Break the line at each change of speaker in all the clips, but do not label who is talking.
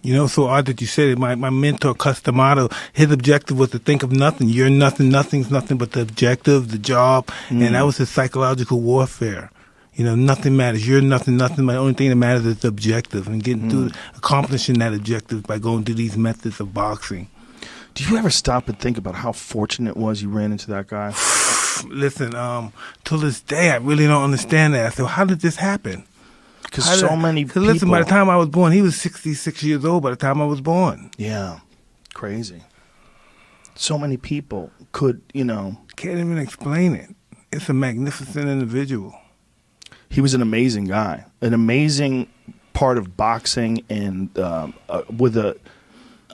You know, so odd that you said it. My mentor, Cus D'amato, his objective was to think of nothing. You're nothing. Nothing's nothing but the objective, the job. And that was his psychological warfare. You know, nothing matters. You're nothing. The only thing that matters is the objective and getting through, accomplishing that objective by going through these methods of boxing.
Do you ever stop and think about how fortunate it was you ran into that guy?
Listen, till this day, I really don't understand that. So how did this happen?
Because so many people...
Listen, by the time I was born, he was 66 years old by the time I was born.
Yeah, crazy. So many people could, you know...
Can't even explain it. It's a magnificent individual.
He was an amazing guy. An amazing part of boxing and with a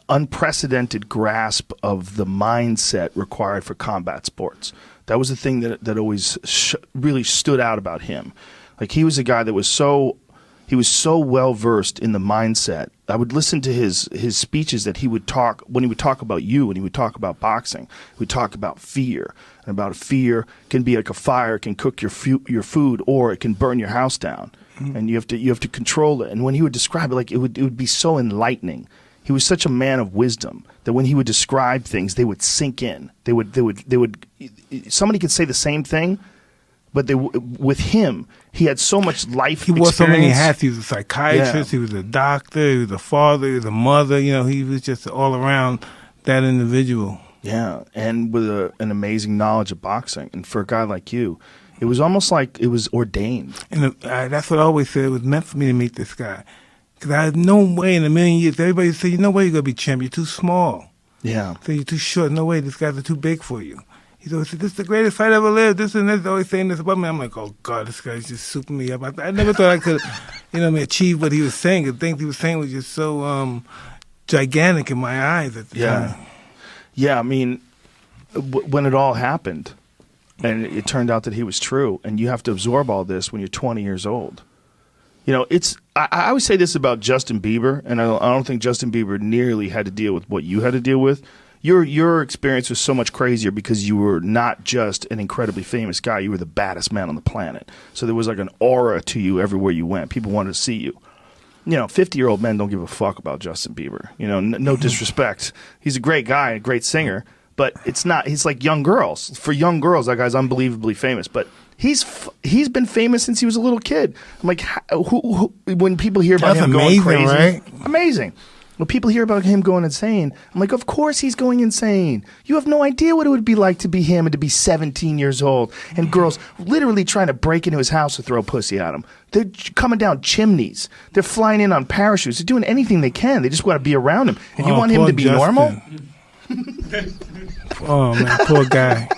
unprecedented grasp of the mindset required for combat sports. That was the thing that always really stood out about him. Like, he was a guy that was so well versed in the mindset. I would listen to his speeches that he would talk when he would talk about you, and he would talk about boxing. He would talk about fear, and about fear can be like a fire, it can cook your food, or it can burn your house down, and you have to control it. And when he would describe it, like it would be so enlightening. He was such a man of wisdom that when he would describe things, they would sink in. They would. Somebody could say the same thing, but with him, he had so much life experience.
He wore so many hats. He was a psychiatrist. Yeah. He was a doctor. He was a father. He was a mother. You know, he was just all around that individual.
Yeah, and with an amazing knowledge of boxing. And for a guy like you, it was almost like it was ordained. And
that's what I always said. It was meant for me to meet this guy. Because I had no way in a million years. Everybody said, "You know way you're going to be champ. You're too small."
Yeah.
So you're too short. No way. These guys are too big for you. He's always said, "This is the greatest fight I ever lived." This and that. He's always saying this about me. I'm like, oh, God, this guy's just souping me up. I never thought I could, achieve what he was saying. The things he was saying was just so gigantic in my eyes at the time.
Yeah, I mean, when it all happened, and it turned out that he was true, and you have to absorb all this when you're 20 years old. You know, I always say this about Justin Bieber, and I don't think Justin Bieber nearly had to deal with what you had to deal with. Your experience was so much crazier because you were not just an incredibly famous guy. You were the baddest man on the planet. So there was like an aura to you everywhere you went. People wanted to see you. 50-year-old men don't give a fuck about Justin Bieber. No disrespect. He's a great guy, a great singer, but it's not. He's like young girls. For young girls, that guy's unbelievably famous. But he's been famous since he was a little kid. I'm like, when people hear about him going crazy,
right?
Amazing. When people hear about him going insane, I'm like, of course he's going insane. You have no idea what it would be like to be him and to be 17 years old and girls literally trying to break into his house to throw pussy at him. They're coming down chimneys. They're flying in on parachutes. They're doing anything they can. They just want to be around him. And you want him to be
Justin.
normal?
Oh, man, poor guy.